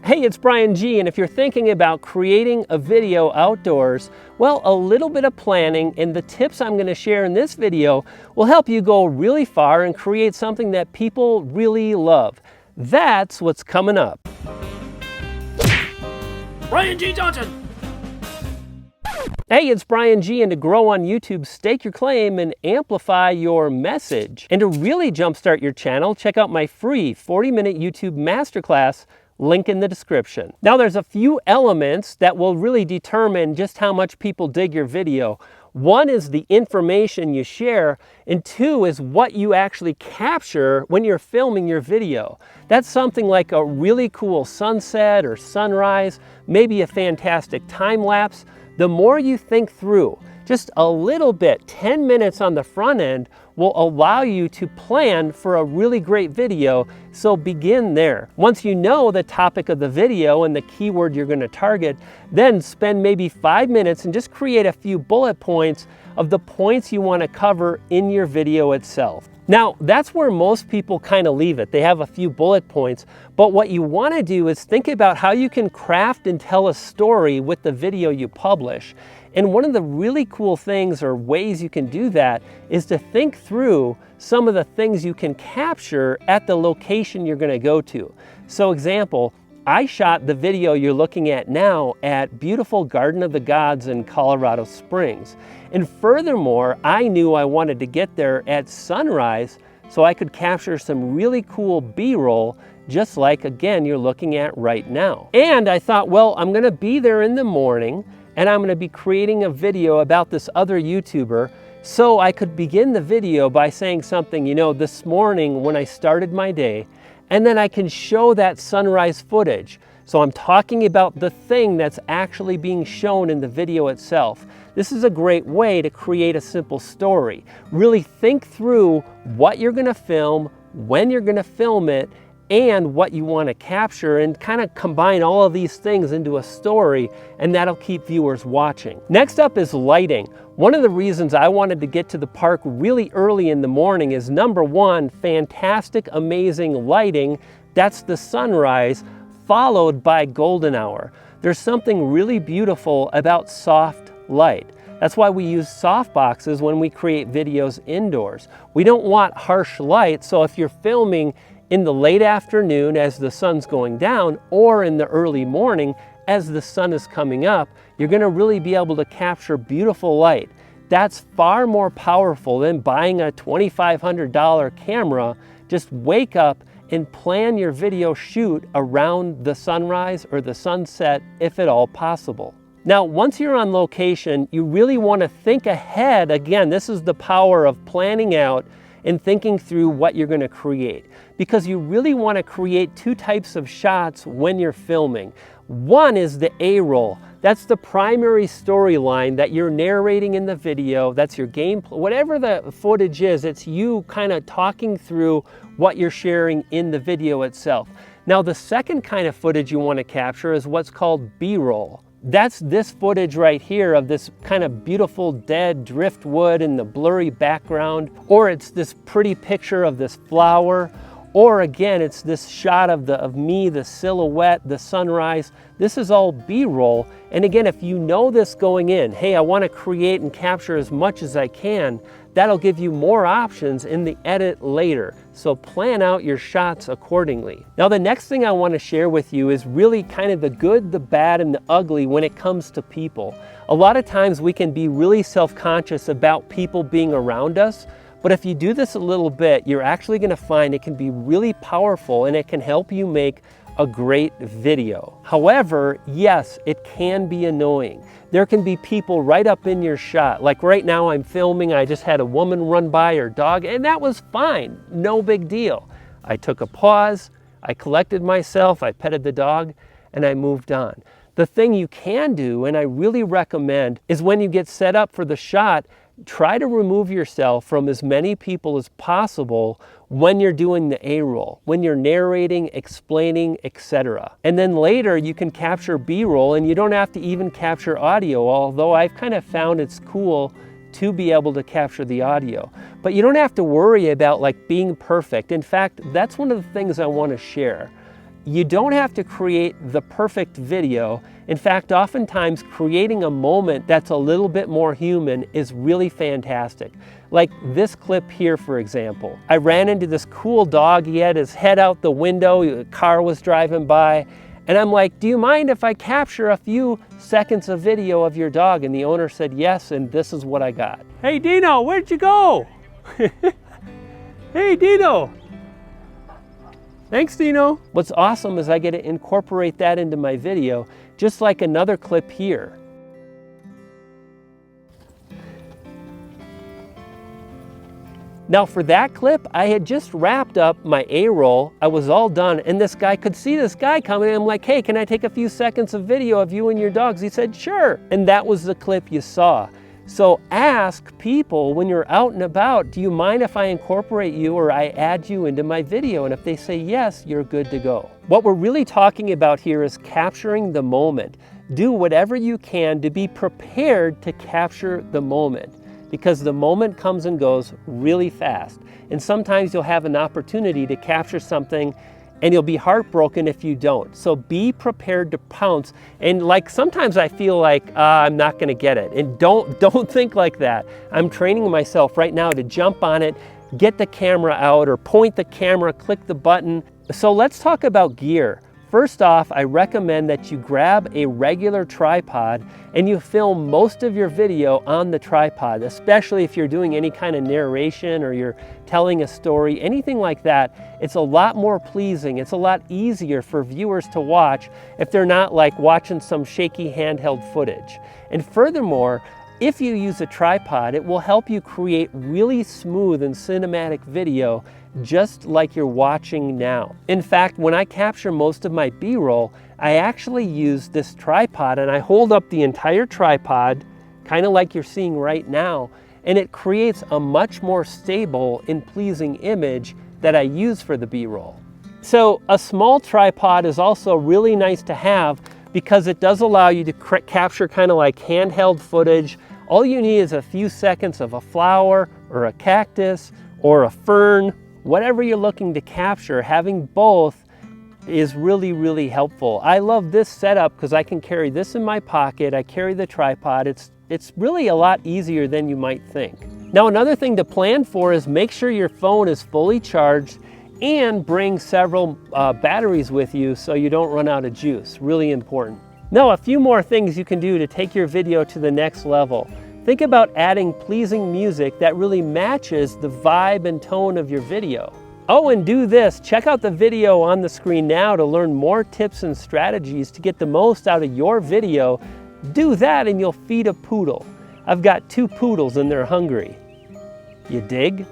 Hey, it's Brian G, and if you're thinking about creating a video outdoors, well, a little bit of planning and the tips I'm going to share in this video will help you go really far and create something that people really love. That's what's coming up. Brian G. Johnson. Hey, it's Brian G, and to grow on YouTube, stake your claim and amplify your message. And to really jumpstart your channel, check out my free 40-minute YouTube Masterclass, link in the description. Now, there's a few elements that will really determine just how much people dig your video. One is the information you share, and two is what you actually capture when you're filming your video. That's something like a really cool sunset or sunrise, maybe a fantastic time lapse. The more you think through, just a little bit, 10 minutes on the front end will allow you to plan for a really great video, so begin there. Once you know the topic of the video and the keyword you're going to target, then spend maybe 5 minutes and just create a few bullet points of the points you want to cover in your video itself. Now, that's where most people kind of leave it. They have a few bullet points, but what you want to do is think about how you can craft and tell a story with the video you publish. And one of the really cool things or ways you can do that is to think through some of the things you can capture at the location you're going to go to. So example, I shot the video you're looking at now at beautiful Garden of the Gods in Colorado Springs. And furthermore, I knew I wanted to get there at sunrise so I could capture some really cool B-roll, just like, again, you're looking at right now. And I thought, well, I'm going to be there in the morning and I'm going to be creating a video about this other YouTuber, so I could begin the video by saying something, you know, this morning when I started my day, and then I can show that sunrise footage. So I'm talking about the thing that's actually being shown in the video itself. This is a great way to create a simple story. Really think through what you're going to film, when you're going to film it, and what you want to capture, and kind of combine all of these things into a story, and that'll keep viewers watching. Next up is lighting. One of the reasons I wanted to get to the park really early in the morning is, number one, fantastic, amazing lighting. That's the sunrise, followed by golden hour. There's something really beautiful about soft light. That's why we use soft boxes when we create videos indoors. We don't want harsh light, so if you're filming in the late afternoon as the sun's going down, or in the early morning as the sun is coming up, you're going to really be able to capture beautiful light. That's far more powerful than buying a $2,500 camera. Just wake up and plan your video shoot around the sunrise or the sunset, if at all possible. Now, once you're on location, you really want to think ahead. Again, this is the power of planning out and thinking through what you're going to create, because you really want to create two types of shots when you're filming. One is the A-roll. That's the primary storyline that you're narrating in the video. That's your gameplay. Whatever the footage is, it's you kind of talking through what you're sharing in the video itself. Now, the second kind of footage you want to capture is what's called B-roll. That's this footage right here of this kind of beautiful dead driftwood in the blurry background, or it's this pretty picture of this flower, or again, it's this shot of me, the silhouette, the sunrise. This is all B-roll. And again, if you know this going in, hey, I want to create and capture as much as I can, that'll give you more options in the edit later. So plan out your shots accordingly. Now, the next thing I want to share with you is really kind of the good, the bad, and the ugly when it comes to people. A lot of times we can be really self-conscious about people being around us, but if you do this a little bit, you're actually going to find it can be really powerful and it can help you make a great video. However, yes, it can be annoying. There can be people right up in your shot. Like right now I'm filming, I just had a woman run by her dog, and that was fine, no big deal. I took a pause, I collected myself, I petted the dog, and I moved on. The thing you can do, and I really recommend, is when you get set up for the shot, try to remove yourself from as many people as possible when you're doing the A-roll, when you're narrating, explaining, etc. And then later you can capture B-roll, and you don't have to even capture audio, although I've kind of found it's cool to be able to capture the audio. But you don't have to worry about like being perfect. In fact, that's one of the things I want to share. you don't have to create the perfect video. In fact, oftentimes creating a moment that's a little bit more human is really fantastic. Like this clip here, for example. I ran into this cool dog. He had his head out the window. A car was driving by. And I'm like, do you mind if I capture a few seconds of video of your dog? And the owner said yes, and this is what I got. Hey, Dino, where'd you go? Hey, Dino. Thanks, Dino. What's awesome is I get to incorporate that into my video, just like another clip here. Now for that clip, I had just wrapped up my A-roll. I was all done, and this guy could see this guy coming, and I'm like, hey, can I take a few seconds of video of you and your dogs? He said, sure. And that was the clip you saw. So ask people when you're out and about, do you mind if I incorporate you or I add you into my video? And if they say yes, you're good to go. What we're really talking about here is capturing the moment. Do whatever you can to be prepared to capture the moment, because the moment comes and goes really fast. And sometimes you'll have an opportunity to capture something and you'll be heartbroken if you don't. So be prepared to pounce. And like sometimes I feel like I'm not gonna get it. And don't think like that. I'm training myself right now to jump on it, get the camera out or point the camera, click the button. So let's talk about gear. First off, I recommend that you grab a regular tripod and you film most of your video on the tripod, especially if you're doing any kind of narration or you're telling a story, anything like that. It's a lot more pleasing. It's a lot easier for viewers to watch if they're not like watching some shaky handheld footage. And furthermore, if you use a tripod, it will help you create really smooth and cinematic video just like you're watching now. In fact, when I capture most of my B-roll, I actually use this tripod and I hold up the entire tripod, kind of like you're seeing right now, and it creates a much more stable and pleasing image that I use for the B-roll. So a small tripod is also really nice to have because it does allow you to capture kind of like handheld footage. All you need is a few seconds of a flower or a cactus or a fern. Whatever you're looking to capture, having both is really, really helpful. I love this setup because I can carry this in my pocket. I carry the tripod. It's really a lot easier than you might think. Now, another thing to plan for is make sure your phone is fully charged and bring several batteries with you so you don't run out of juice. Really important. Now, a few more things you can do to take your video to the next level. Think about adding pleasing music that really matches the vibe and tone of your video. Oh, and do this. Check out the video on the screen now to learn more tips and strategies to get the most out of your video. Do that and you'll feed a poodle. I've got 2 poodles and they're hungry. You dig?